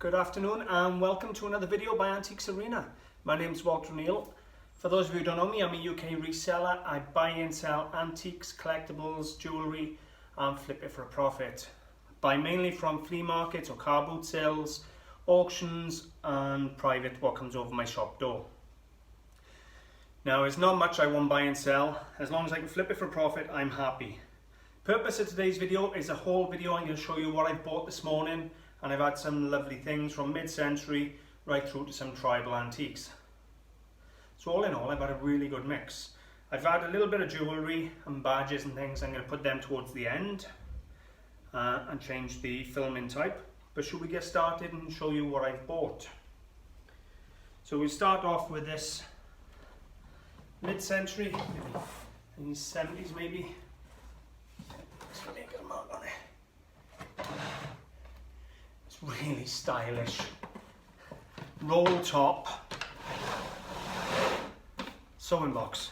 Good afternoon and welcome to another video by AntiquesArena. My name is Walter Neal. For those of you who don't know me, I'm a UK reseller. I buy and sell antiques, collectibles, jewellery and flip it for a profit. I buy mainly from flea markets or car boot sales, auctions and private what comes over my shop door. Now there's not much I won't buy and sell. As long as I can flip it for a profit, I'm happy. Purpose of today's video is a haul video. I'm going to show you what I bought this morning, and I've had some lovely things from mid-century right through to some tribal antiques. So all in all, I've had a really good mix. I've had a little bit of jewellery and badges and things. I'm going to put them towards the end and change the filming type. But should we get started and show you what I've bought? So we'll start off with this mid-century, in the 70s maybe. So let me get a mark on it. It's really stylish. Roll top sewing box.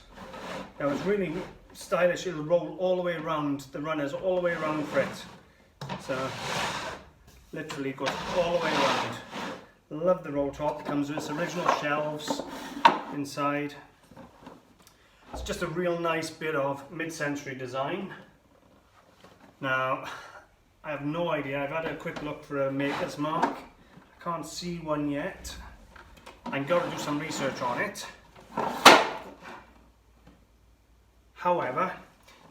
Now it's really stylish. It'll roll all the way around. The runners all the way around for it. So literally goes all the way around. Love the roll top. It comes with its original shelves inside. It's just a real nice bit of mid-century design. Now, I have no idea. I've had a quick look for a maker's mark. I can't see one yet. I've got to do some research on it. However,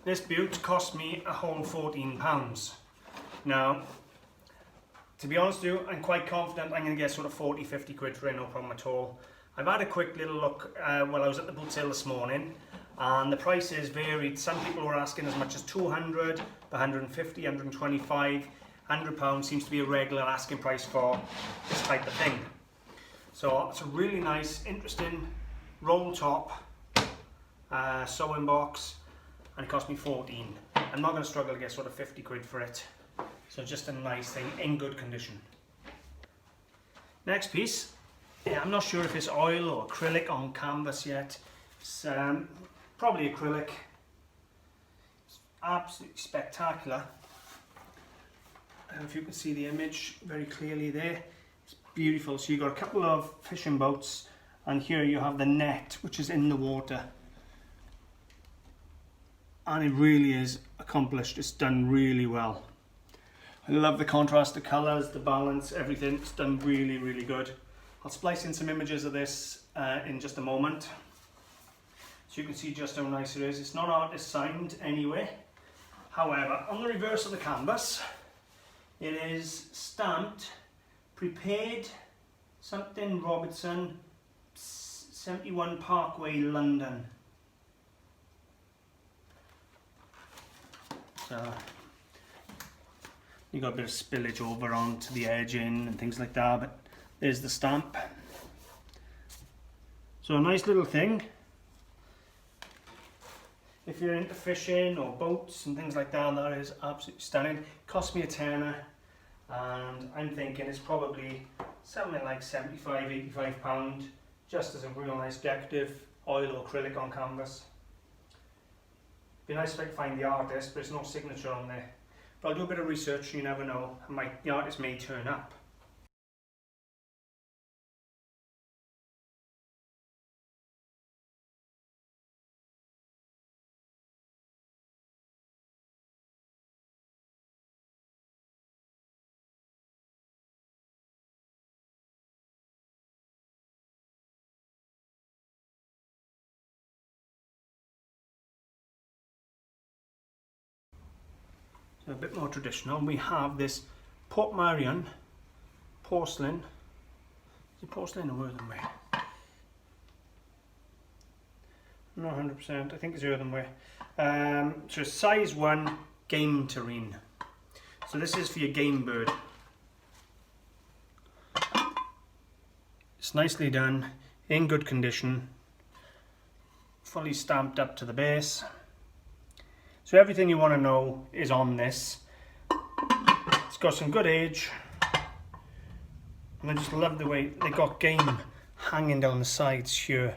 this beaut cost me a whole £14. Now, to be honest with you, I'm quite confident I'm going to get sort of 40-50 quid for it, no problem at all. I've had a quick little look while I was at the boot sale this morning, and the prices varied. Some people were asking as much as 200, 150, 125, £100 seems to be a regular asking price for this type of thing. So it's a really nice, interesting roll top sewing box, and it cost me 14. I'm not going to struggle to get sort of 50 quid for it. So just a nice thing in good condition. Next piece. Yeah, I'm not sure if it's oil or acrylic on canvas yet. It's probably acrylic. It's absolutely spectacular. I don't know if you can see the image very clearly there. It's beautiful. So you've got a couple of fishing boats, and here you have the net which is in the water. And it really is accomplished. It's done really well. I love the contrast, the colours, the balance, everything. It's done really, really good. I'll splice in some images of this in just a moment, so you can see just how nice it is. It's not artist signed anyway. However, on the reverse of the canvas, it is stamped, prepared, something Robertson, 71 Parkway, London. So you got a bit of spillage over onto the edging and things like that, but there's the stamp. So a nice little thing. If you're into fishing or boats and things like that, that is absolutely stunning. It cost me a tenner, and I'm thinking it's probably something like 75, 85 pound, just as a real nice decorative oil or acrylic on canvas. Be nice if I could find the artist, but there's no signature on there. But I'll do a bit of research, you never know, and the artist may turn up. So a bit more traditional. We have this Porcelain porcelain. Is it porcelain or earthenware? I'm not 100%. I think it's earthenware. So size 1 game terrine. So this is for your game bird. It's nicely done, in good condition, fully stamped up to the base. So everything you want to know is on this. It's got some good age, and I just love the way they got game hanging down the sides here.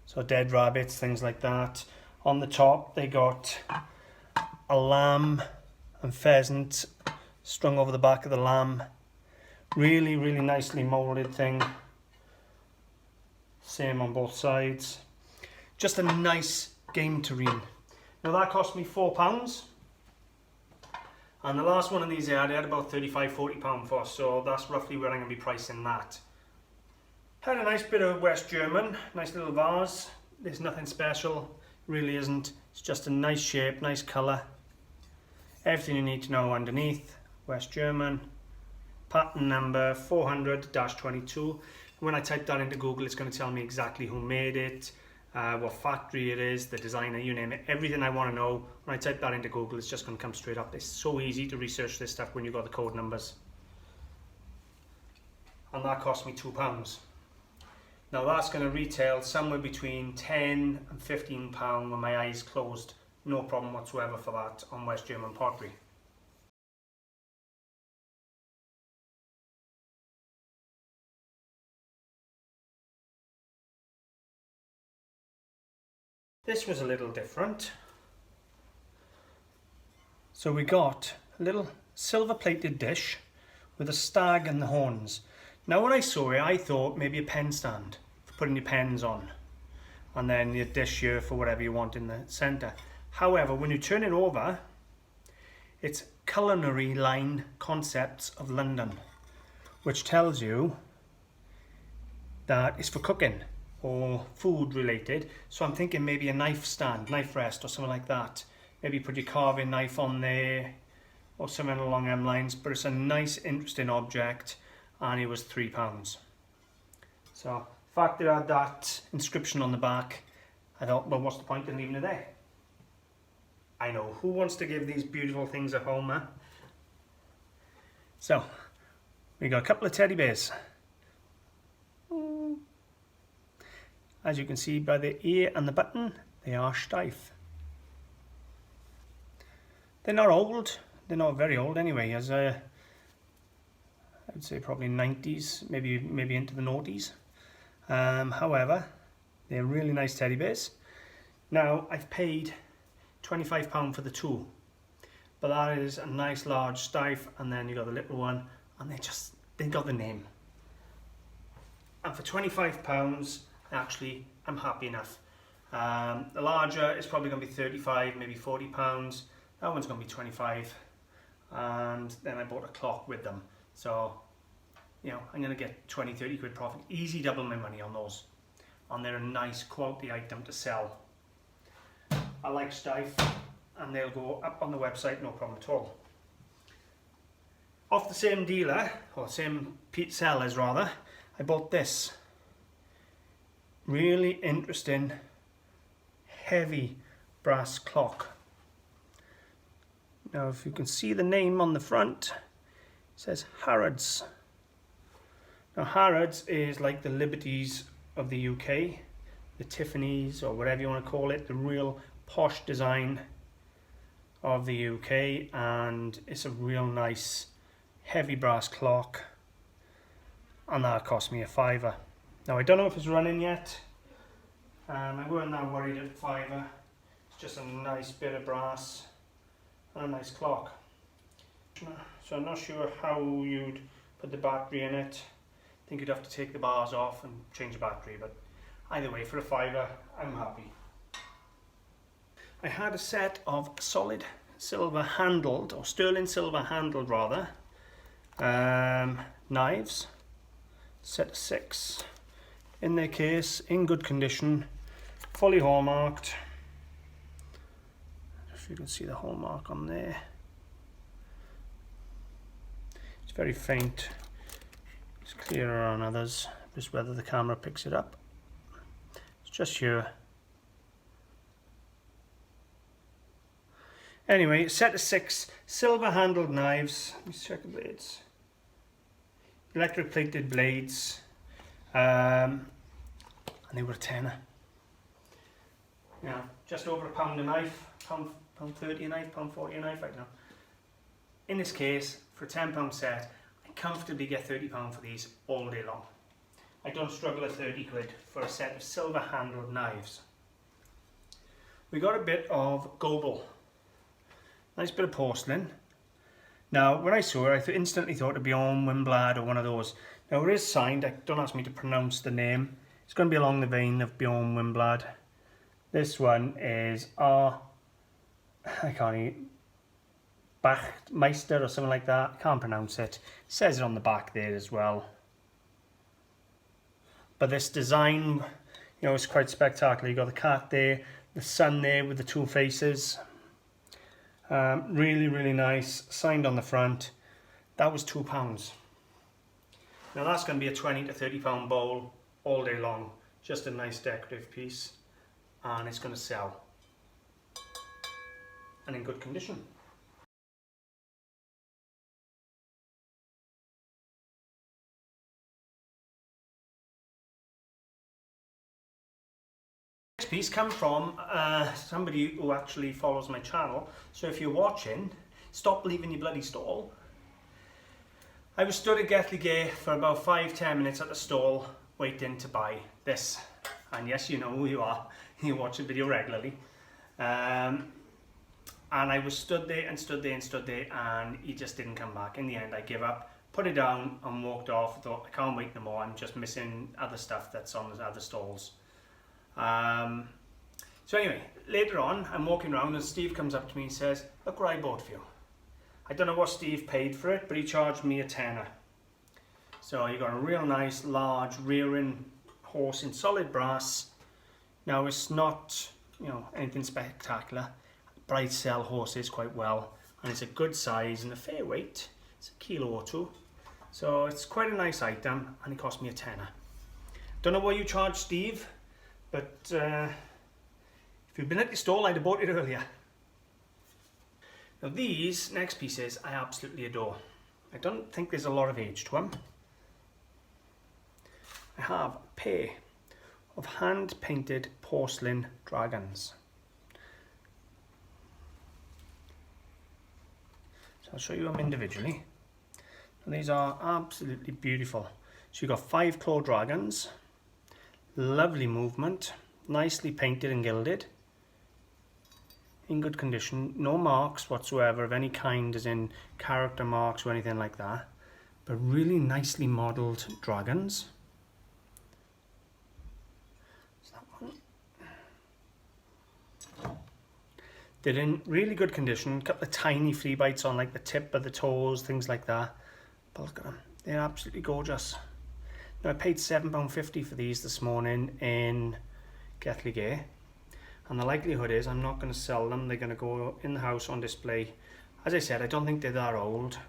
So dead rabbits, things like that. On the top they got a lamb and pheasant strung over the back of the lamb. Really, really nicely moulded thing. Same on both sides. Just a nice game terrain. Now that cost me £4. And the last one of these I had about £35–40 for, so that's roughly where I'm going to be pricing that. Had a nice bit of West German, nice little vase. There's nothing special, really isn't. It's just a nice shape, nice colour. Everything you need to know underneath. West German, pattern number 400-22. When I type that into Google, it's going to tell me exactly who made it, what factory it is, the designer, you name it. Everything I want to know, when I type that into Google, it's just going to come straight up. It's so easy to research this stuff when you've got the code numbers. And that cost me £2. Now that's going to retail somewhere between £10 and £15 with my eyes closed. No problem whatsoever for that on West German pottery. This was a little different. So we got a little silver plated dish with a stag and the horns. Now when I saw it, I thought maybe a pen stand for putting your pens on, and then your dish here for whatever you want in the centre. However, when you turn it over, it's Culinary Line Concepts of London, which tells you that it's for cooking or food related. So I'm thinking maybe a knife stand, knife rest or something like that. Maybe put your carving knife on there or something along them lines. But it's a nice, interesting object, and it was £3. So the fact that it had that inscription on the back, I thought, well, what's the point in leaving it there? I know, who wants to give these beautiful things a home, huh? So we got a couple of teddy bears. As you can see by the ear and the button, they are stiff. They're not old, they're not very old anyway, as I would say probably 90s, maybe into the noughties. However, they're really nice teddy bears. Now I've paid £25 for the two, but that is a nice large stiff, and then you got the little one, and they got the name. And for £25, actually, I'm happy enough. The larger is probably going to be £35, maybe £40. That one's going to be 25, and then I bought a clock with them. So, you know, I'm going to get 20–30 quid profit. Easy double my money on those. And they're a nice quality item to sell. I like stiff, and they'll go up on the website, no problem at all. Off the same dealer, or same sellers rather, I bought this. Really interesting, heavy brass clock. Now if you can see the name on the front, it says Harrods. Now Harrods is like the Liberties of the UK, the Tiffany's or whatever you want to call it, the real posh design of the UK, and it's a real nice heavy brass clock, and that cost me £5. Now I don't know if it's running yet. I weren't that worried at £5. It's just a nice bit of brass and a nice clock. So I'm not sure how you'd put the battery in it. I think you'd have to take the bars off and change the battery, but either way, for a £5, I'm happy. I had a set of solid silver handled, or sterling silver handled rather, knives, set of 6. In their case, in good condition, fully hallmarked. If you can see the hallmark on there. It's very faint. It's clearer on others, just whether the camera picks it up. It's just here. Anyway, set of 6 silver handled knives. Let me check the blades. Electric plated blades. And they were a tenner. Yeah, just over £1 a knife, £1.30 a knife, £1.40 a knife, I don't know. In this case, for a £10 set, I comfortably get £30 for these all day long. I don't struggle at 30 quid for a set of silver handled knives. We got a bit of goble, nice bit of porcelain. Now, when I saw it, I instantly thought it'd be Bjorn Wimblad or one of those. Now, it is signed. Don't ask me to pronounce the name. It's going to be along the vein of Bjorn Wimblad. This one is I can't even, Bachmeister or something like that. I can't pronounce it. It says it on the back there as well. But this design, you know, it's quite spectacular. You got the cat there, the sun there with the two faces. Really, really nice. Signed on the front. That was £2. Now that's going to be a 20 to 30 pound bowl all day long. Just a nice decorative piece, and it's going to sell and in good condition. Next piece come from somebody who actually follows my channel, so if you're watching, stop leaving your bloody stall. I was stood at Gethlygate for about 5-10 minutes at the stall waiting to buy this, and yes, you know who you are, you watch the video regularly, and I was stood there and stood there and stood there, and he just didn't come back. In the end I gave up, put it down and walked off. I thought, I can't wait no more, I'm just missing other stuff that's on the other stalls. So anyway, later on I'm walking around and Steve comes up to me and says, look what I bought for you. I don't know what Steve paid for it, but he charged me a tenner. So you got a real nice large rearing horse in solid brass. Now it's not, you know, anything spectacular, but I sell horses quite well, and it's a good size and a fair weight. It's a kilo or two, so it's quite a nice item, and it cost me a tenner. Don't know what you charge Steve, but if you'd been at the stall, I'd have bought it earlier. Now these next pieces I absolutely adore. I don't think there's a lot of age to them. I have a pair of hand-painted porcelain dragons. So I'll show you them individually. And these are absolutely beautiful. So you've got 5 claw dragons, lovely movement, nicely painted and gilded, in good condition, no marks whatsoever of any kind, as in character marks or anything like that, but really nicely modelled dragons. They're in really good condition, a couple of tiny flea bites on like the tip of the toes, things like that. But look at them, they're absolutely gorgeous. Now I paid £7.50 for these this morning in Gethlygate, and the likelihood is I'm not going to sell them. They're going to go in the house on display. As I said, I don't think they're that old.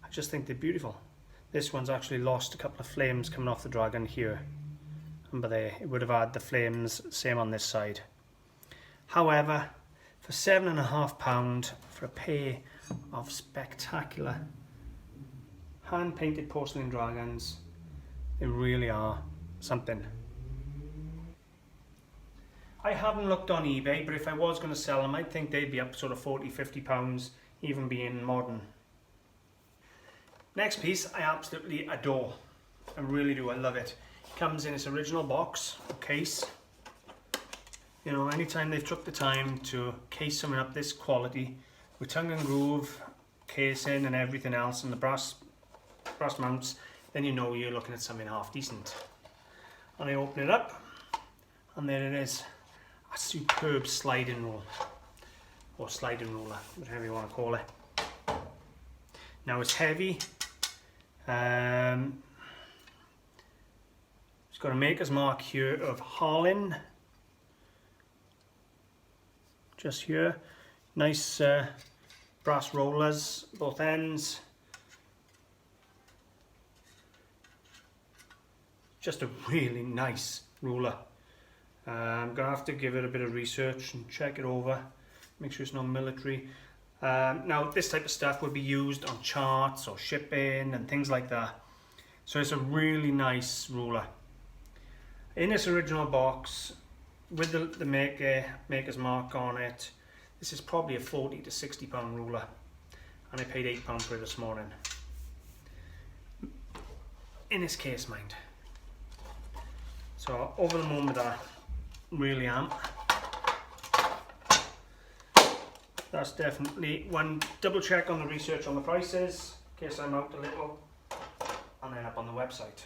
I just think they're beautiful. This one's actually lost a couple of flames coming off the dragon here. Remember there, it would have had the flames, same on this side. However, for £7.50 for a pair of spectacular hand-painted porcelain dragons, they really are something. I haven't looked on eBay, but if I was going to sell them, I think they'd be up sort of £40–50, even being modern. Next piece I absolutely adore. I really do, I love it. It comes in its original box, case. You know, anytime they've took the time to case something up this quality, with tongue and groove, casing and everything else, and the brass mounts, then you know you're looking at something half decent. And I open it up, and there it is. A superb sliding rule, or sliding ruler, whatever you want to call it. Now it's heavy. It's got a maker's mark here of Harlin. Just here. Nice brass rollers, both ends. Just a really nice ruler. I'm going to have to give it a bit of research and check it over, make sure it's not military. Now this type of stuff would be used on charts or shipping and things like that. So it's a really nice ruler. In this original box, with the maker's mark on it, this is probably a £40 to £60 ruler, and I paid £8 for it this morning. In this case, mind. So over the moon with that, really am. That's that's definitely one. Double check on the research on the prices in case I'm out a little, and then up on the website.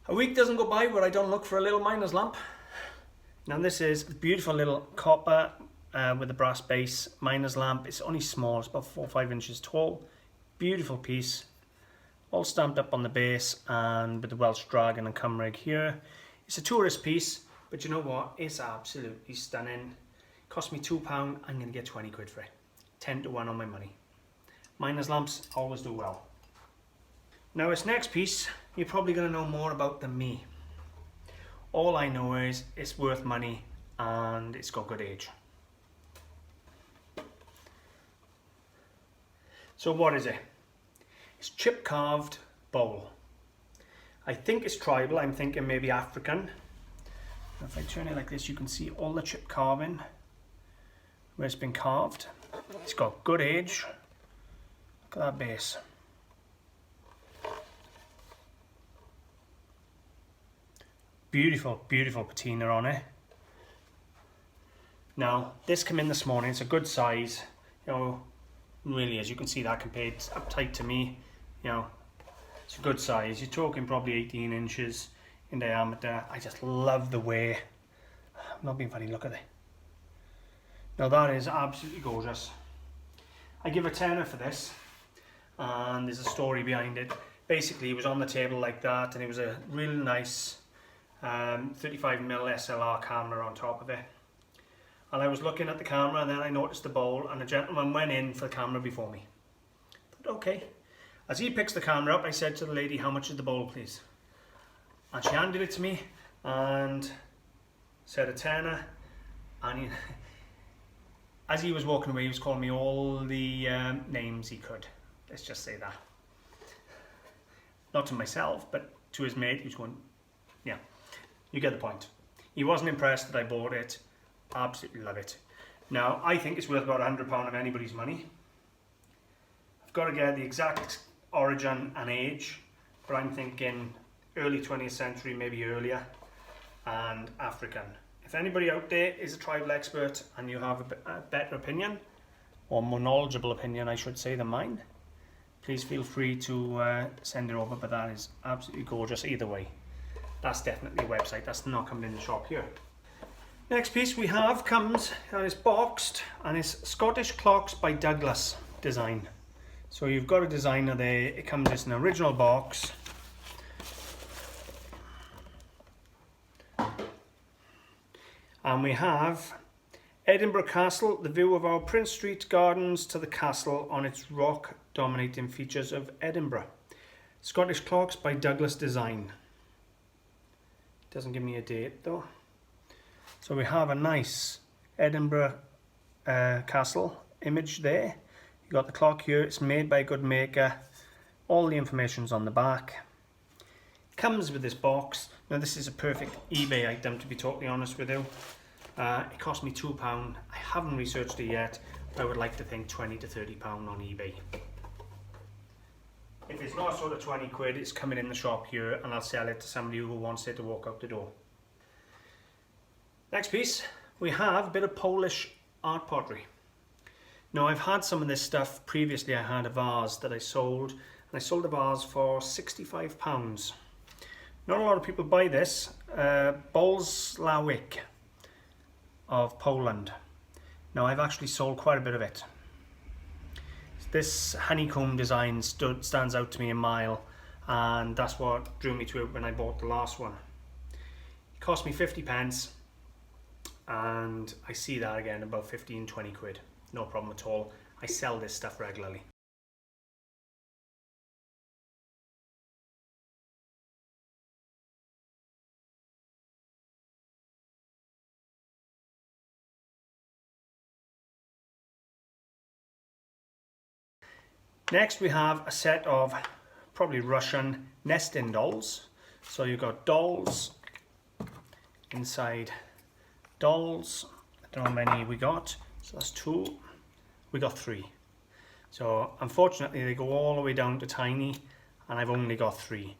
A week doesn't go by where I don't look for a little miner's lamp. Now this is a beautiful little copper with a brass base miner's lamp. It's only small, it's about 4 or 5 inches tall. Beautiful piece, all stamped up on the base and with the Welsh Dragon and cum rig here. It's a tourist piece, but you know what? It's absolutely stunning. It cost me £2, I'm going to get 20 quid for it. 10 to 1 on my money. Miner's lamps always do well. Now this next piece, you're probably going to know more about than me. All I know is it's worth money and it's got good age. So what is it? It's chip carved bowl. I think it's tribal, I'm thinking maybe African. If I turn it like this, you can see all the chip carving where it's been carved. It's got good age. Look at that base. Beautiful, beautiful patina on it. Now, this came in this morning, it's a good size, you know, really, as you can see that compared up tight to me, you know, it's a good size. You're talking probably 18 inches in diameter. I just love the way, I'm not being funny, look at it. Now that is absolutely gorgeous. I give a tenner for this, and there's a story behind it. Basically, it was on the table like that, and it was a really nice 35mm SLR camera on top of it. And I was looking at the camera, and then I noticed the bowl, and a gentleman went in for the camera before me. I thought, okay. As he picks the camera up, I said to the lady, how much is the bowl, please? And she handed it to me and said a tenner. And as he was walking away, he was calling me all the names he could. Let's just say that. Not to myself, but to his mate, he was going, yeah, you get the point. He wasn't impressed that I bought it. Absolutely love it. Now, I think it's worth about £100 of anybody's money. I've got to get the exact origin and age, but I'm thinking early 20th century, maybe earlier, and African. If anybody out there is a tribal expert and you have a better opinion, or more knowledgeable opinion, I should say, than mine, please feel free to send it over, but that is absolutely gorgeous either way. That's definitely a website, that's not coming in the shop here. Next piece we have comes and it's boxed, and it's Scottish Clocks by Douglas design. So you've got a designer there, it comes as an original box. And we have Edinburgh Castle, the view of our Prince Street gardens to the castle on its rock dominating features of Edinburgh. Scottish Clocks by Douglas design. Doesn't give me a date though. So we have a nice Edinburgh Castle image there. You got the clock here, it's made by a good maker. All the information's on the back. Comes with this box. Now this is a perfect eBay item, to be totally honest with you. It cost me £2. I haven't researched it yet, but I would like to think £20 to £30 on eBay. If it's not sort of 20 quid, it's coming in the shop here, and I'll sell it to somebody who wants it to walk out the door. Next piece, we have a bit of Polish art pottery. Now I've had some of this stuff previously. I had a vase that I sold, and I sold a vase for £65. Not a lot of people buy this. Bolesławiec of Poland. Now I've actually sold quite a bit of it. This honeycomb design stands out to me a mile, and that's what drew me to it when I bought the last one. It cost me 50p, and I see that again about 15-20 quid. No problem at all. I sell this stuff regularly. Next we have a set of probably Russian nesting dolls. So you've got dolls inside dolls. I don't know how many we got. So that's 2. We got 3. So unfortunately they go all the way down to tiny, and I've only got 3.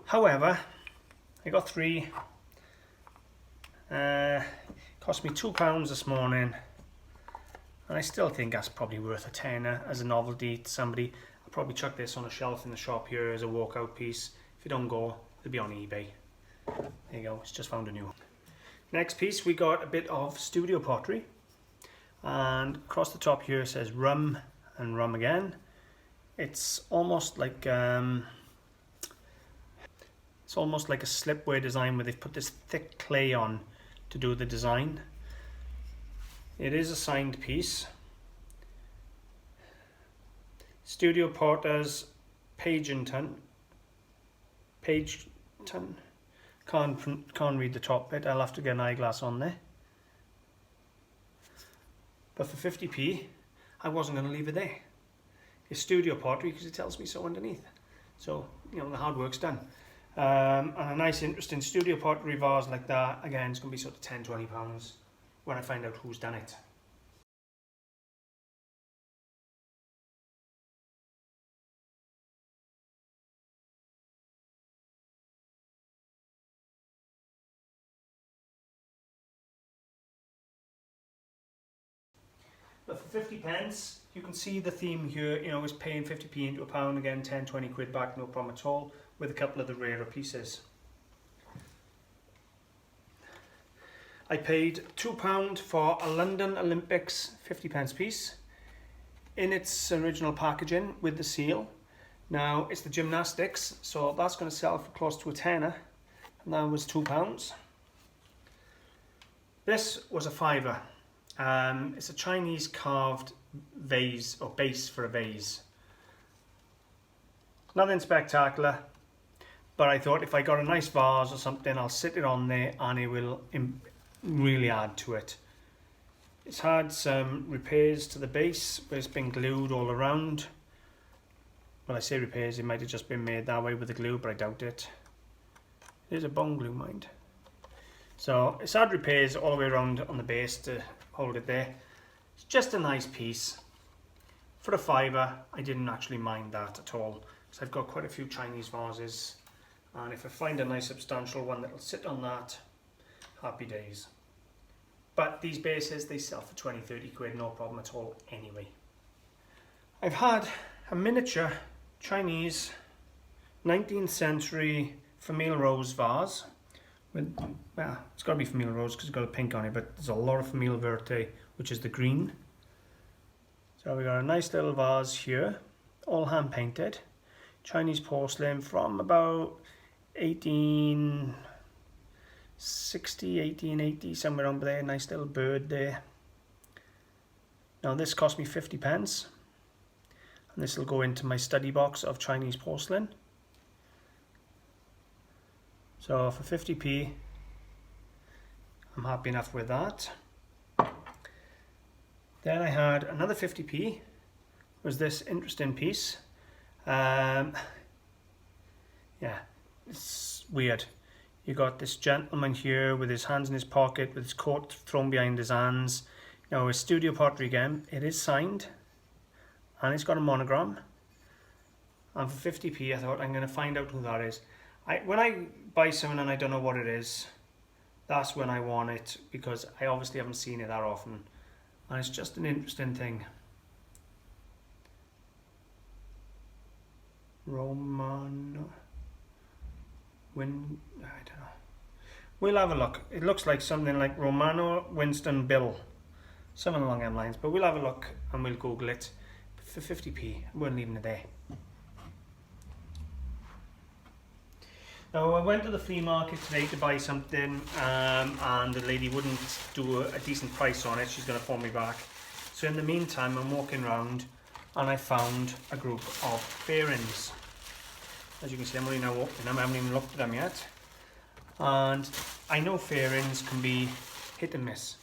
However, I got 3 Cost me £2 this morning, and I still think that's probably worth a tenner as a novelty to somebody. I'll probably chuck this on a shelf in the shop here as a walkout piece. If you don't go, it'll be on eBay. There you go, it's just found a new one. Next piece, we got a bit of studio pottery, and across the top here it says rum and rum again. It's almost like a slipware design where they've put this thick clay on to do the design. It is a signed piece. Studio Potters Pageton. Can't read the top bit. I'll have to get an eyeglass on there. But for 50p, I wasn't going to leave it there. It's studio pottery because it tells me so underneath. So, you know, the hard work's done. And a nice, interesting studio pottery vase like that, again, it's going to be sort of £10–20 when I find out who's done it. But for 50p, you can see the theme here, you know, is paying 50p into a pound, again 10–20 quid back, no problem at all, with a couple of the rarer pieces. I paid £2 for a London Olympics 50p piece in its original packaging with the seal. Now it's the gymnastics, so that's going to sell for close to a tenner, and that was £2. This was a fiver. It's a Chinese carved vase, or base for a vase. Nothing spectacular, but I thought if I got a nice vase or something, I'll sit it on there and it will really add to it. It's had some repairs to the base, but it's been glued all around. Well, I say repairs, it might have just been made that way with the glue, but I doubt it. It is a bone glue, mind. So it's had repairs all the way around on the base to hold it there. It's just a nice piece. For a fiver, I didn't actually mind that at all, because I've got quite a few Chinese vases, and if I find a nice substantial one that'll sit on that, happy days. But these bases, they sell for 20–30 quid, no problem at all anyway. I've had a miniature Chinese 19th century Famille Rose vase. Well, it's got to be Famille Rose because it's got a pink on it, but there's a lot of Famille Verte, which is the green. So we got a nice little vase here, all hand painted, Chinese porcelain from about 1860, 1880, somewhere over there. Nice little bird there. Now this cost me 50p, and this will go into my study box of Chinese porcelain. So for 50p, I'm happy enough with that. Then I had another 50p, was this interesting piece. Yeah, it's weird. You got this gentleman here with his hands in his pocket, with his coat thrown behind his hands. Now it's studio pottery again. It is signed, and it's got a monogram. And for 50p, I thought I'm going to find out who that is. When I buy something and I don't know what it is, that's when I want it, because I obviously haven't seen it that often, and it's just an interesting thing. Romano, I don't know. We'll have a look. It looks like something like Romano Winston Bill, something along them lines. But we'll have a look and we'll Google it. But for 50p, we're leaving it there. Now I went to the flea market today to buy something, and the lady wouldn't do a decent price on it. She's going to phone me back. So in the meantime, I'm walking around and I found a group of fairings. As you can see, I'm only now opening them. I haven't even looked at them yet. And I know fairings can be hit and miss.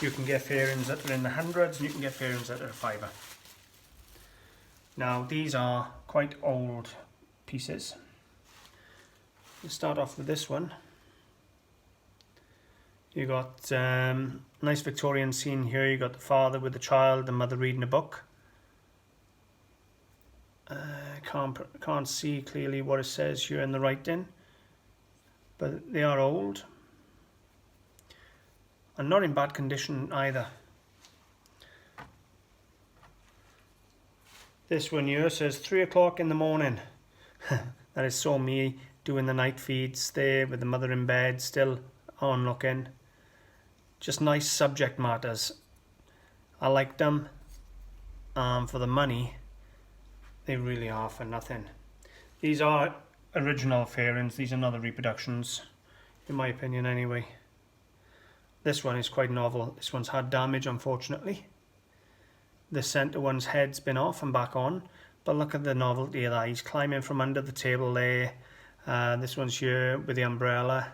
You can get fairings that are in the hundreds, and you can get fairings that are a fiver. Now these are quite old pieces. Let's start off with this one. You got nice Victorian scene here. You got the father with the child, the mother reading a book. Can't see clearly what it says here in the writing, but they are old. and not in bad condition either. This one here says 3 o'clock in the morning. That is so me, doing the night feeds there with the mother in bed, still on looking. Just nice subject matters. I like them. For the money, they really are for nothing. These are original fairings. These are not the reproductions, in my opinion anyway. This one is quite novel. This one's had damage, unfortunately. The centre one's head's been off and back on, but look at the novelty of that. He's climbing from under the table there. This one's here with the umbrella.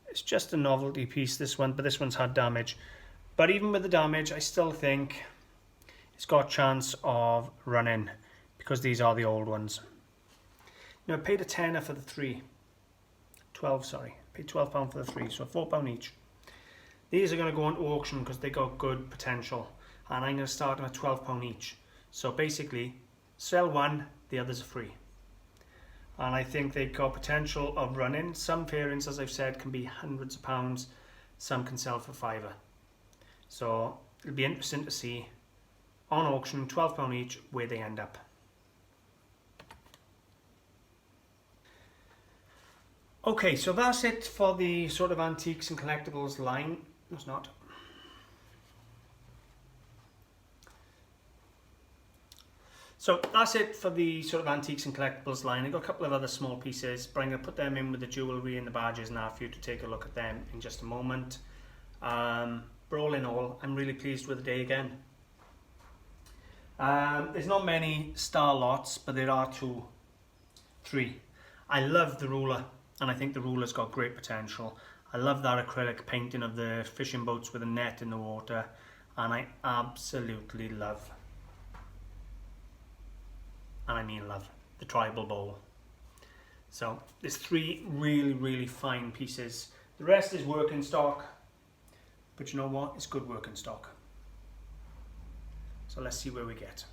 It's just a novelty piece, this one, but this one's had damage. But even with the damage, I still think it's got a chance of running, because these are the old ones. Now, I paid a tenner for the three. 12, sorry. I paid £12 for the three, so £4 each. These are going to go on auction because they got good potential, and I'm going to start them at £12 each. So basically, sell one, the others are free. And I think they've got potential of running. Some fairings, as I've said, can be hundreds of pounds. Some can sell for £5. So it'll be interesting to see on auction, £12 each, where they end up. Okay, so that's it for the sort of antiques and collectibles line. No, it's not. So that's it for the sort of antiques and collectibles line. I've got a couple of other small pieces, but I'm going to put them in with the jewellery and the badges now for you to take a look at them in just a moment. But all in all, I'm really pleased with the day again. There's not many star lots, but there are 2, 3. I love the ruler, and I think the ruler's got great potential. I love that acrylic painting of the fishing boats with a net in the water, and I absolutely love, and I mean love, the tribal bowl. So there's 3 really, really fine pieces. The rest is working stock, but you know what? It's good working stock. So let's see where we get.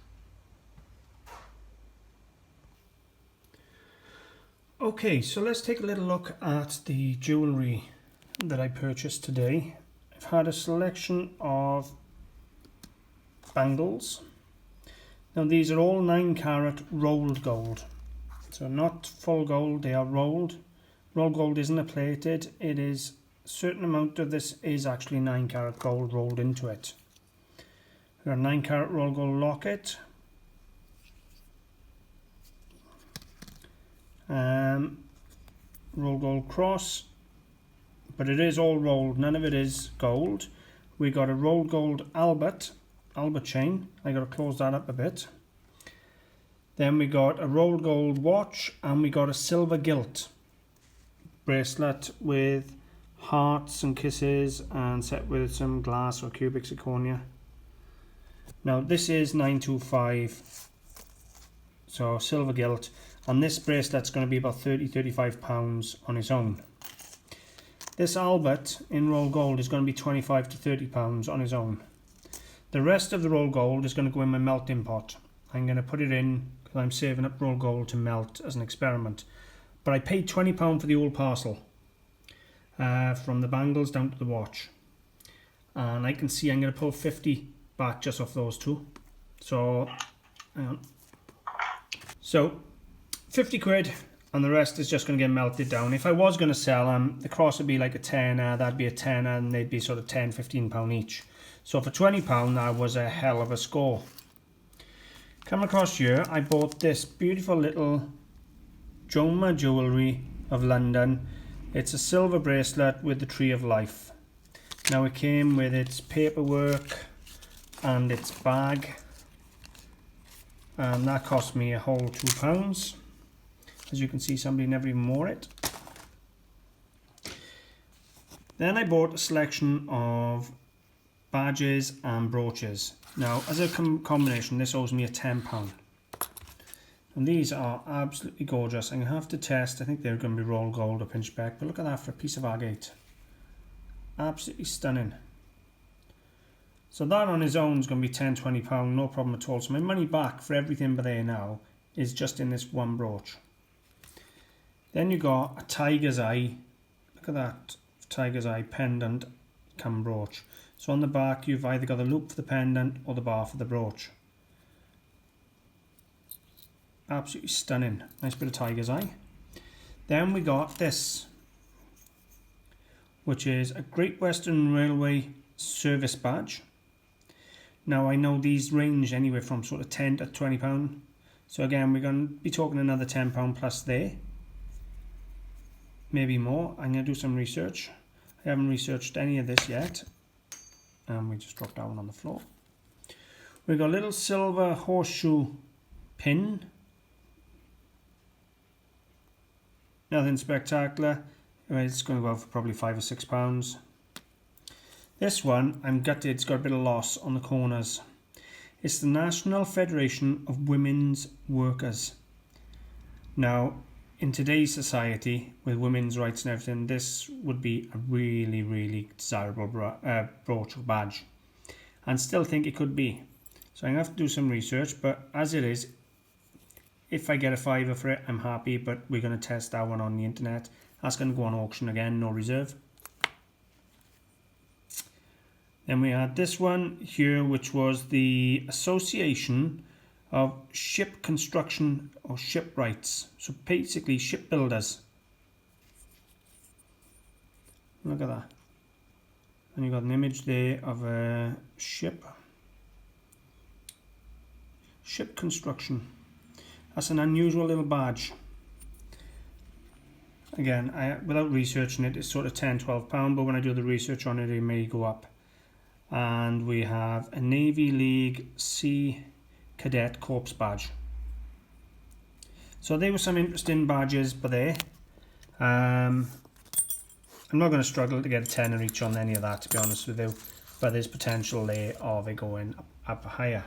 Okay, so let's take a little look at the jewellery that I purchased today. I've had a selection of bangles. Now these are all 9 carat rolled gold. So not full gold, they are rolled. Rolled gold isn't a plated, it is a certain amount of this is actually 9 carat gold rolled into it. We've got a 9 carat rolled gold locket. Rolled gold cross, but it is all rolled, none of it is gold. We got a rolled gold Albert chain. I got to close that up a bit. Then we got a rolled gold watch, and we got a silver gilt bracelet with hearts and kisses and set with some glass or cubic zirconia. Now this is 925, so silver gilt, and this bracelet's going to be about £30–35 on its own. This Albert in rolled gold is going to be £25 to £30 on its own. The rest of the rolled gold is going to go in my melting pot. I'm going to put it in because I'm saving up rolled gold to melt as an experiment. But I paid £20 for the old parcel, from the bangles down to the watch. And I can see I'm going to pull 50 back just off those 2. So, hang on. So, 50 quid, and the rest is just going to get melted down. If I was going to sell them, the cross would be like a tenner, that'd be a tenner, and they'd be sort of £10–15 each. So for £20, that was a hell of a score. Come across here, I bought this beautiful little Joma Jewellery of London. It's a silver bracelet with the Tree of Life. Now it came with its paperwork and its bag, and that cost me a whole £2. As you can see, somebody never even wore it. Then I bought a selection of badges and brooches. Now, as a combination, this owes me a £10. And these are absolutely gorgeous. I'm going to have to test. I think they're going to be rolled gold or pinch back, but look at that for a piece of agate. Absolutely stunning. So that on its own is going to be £10–20, no problem at all. So my money back for everything but there now is just in this one brooch. Then you got a tiger's eye. Look at that tiger's eye pendant come brooch. So on the back you've either got the loop for the pendant or the bar for the brooch. Absolutely stunning. Nice bit of tiger's eye. Then we got this, which is a Great Western Railway service badge. Now I know these range anywhere from sort of £10 to £20. So again, we're going to be talking another £10 plus there. Maybe more. I'm going to do some research. I haven't researched any of this yet. And we just dropped that one on the floor. We've got a little silver horseshoe pin. Nothing spectacular. It's going to go for probably £5 or £6. This one, I'm gutted, it's got a bit of loss on the corners. It's the National Federation of Women's Workers. Now, in today's society, with women's rights and everything, this would be a really, really desirable brooch or badge. And still think it could be. So I'm going to have to do some research, but as it is, if I get a £5 for it, I'm happy, but we're going to test that one on the internet. That's going to go on auction again, no reserve. Then we had this one here, which was the Association of Ship Construction or Shipwrights. So basically shipbuilders. Look at that. And you've got an image there of a ship. Ship construction. That's an unusual little badge. Again, without researching it, it's sort of £10–12, but when I do the research on it, it may go up. And we have a Navy League Sea Cadet Corps badge. So there were some interesting badges, but there. I'm not going to struggle to get a tenner each on any of that, to be honest with you. But there's potential there of it going up higher.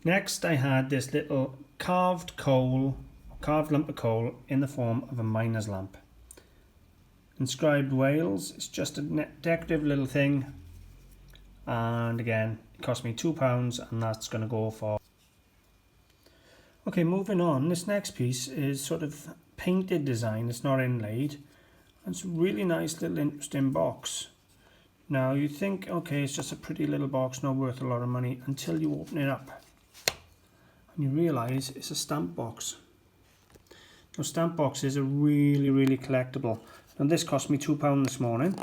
Next, I had this little carved lump of coal in the form of a miner's lamp. Inscribed Wales. It's just a decorative little thing. And again, it cost me £2, and that's going to go for... Okay, moving on. This next piece is sort of painted design. It's not inlaid. It's a really nice little interesting box. Now you think, okay, it's just a pretty little box, not worth a lot of money, until you open it up. And you realise it's a stamp box. Now stamp boxes are really, really collectible. And this cost me £2 this morning.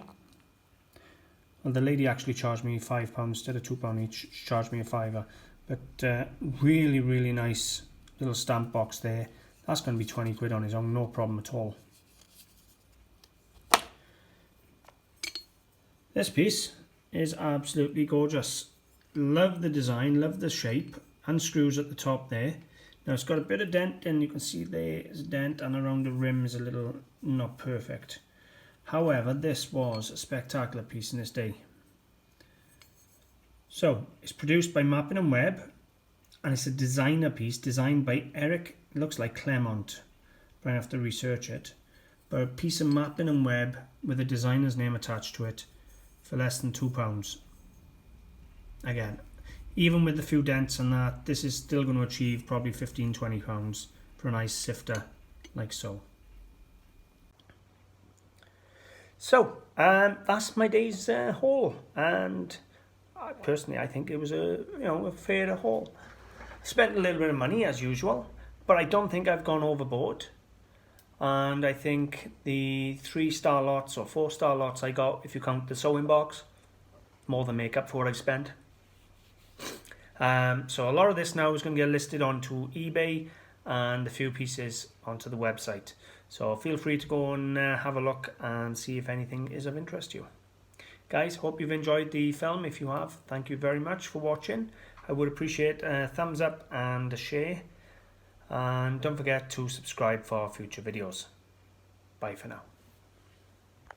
Well, the lady actually charged me £5 instead of £2 each. She charged me a £5. But really, really nice little stamp box there. That's going to be 20 quid on its own, no problem at all. This piece is absolutely gorgeous. Love the design, love the shape, and screws at the top there. Now it's got a bit of dent, and you can see there is a dent, and around the rim is a little not perfect. However, this was a spectacular piece in its day. So it's produced by Mappin and Webb, and it's a designer piece designed by Eric, it looks like Clement, but I have to research it. But a piece of Mappin and Webb with a designer's name attached to it for less than £2. Again, even with the few dents and that, this is still going to achieve probably £15–20 for a nice sifter like so. So that's my day's haul, and personally I think it was a fair haul. Spent a little bit of money as usual, but I don't think I've gone overboard. And I think the 3-star lots or 4-star lots I got, if you count the sewing box, more than make up for what I've spent. So a lot of this now is going to get listed onto eBay and a few pieces onto the website. So feel free to go and have a look and see if anything is of interest to you. Guys, hope you've enjoyed the film. If you have, thank you very much for watching. I would appreciate a thumbs up and a share. And don't forget to subscribe for future videos. Bye for now.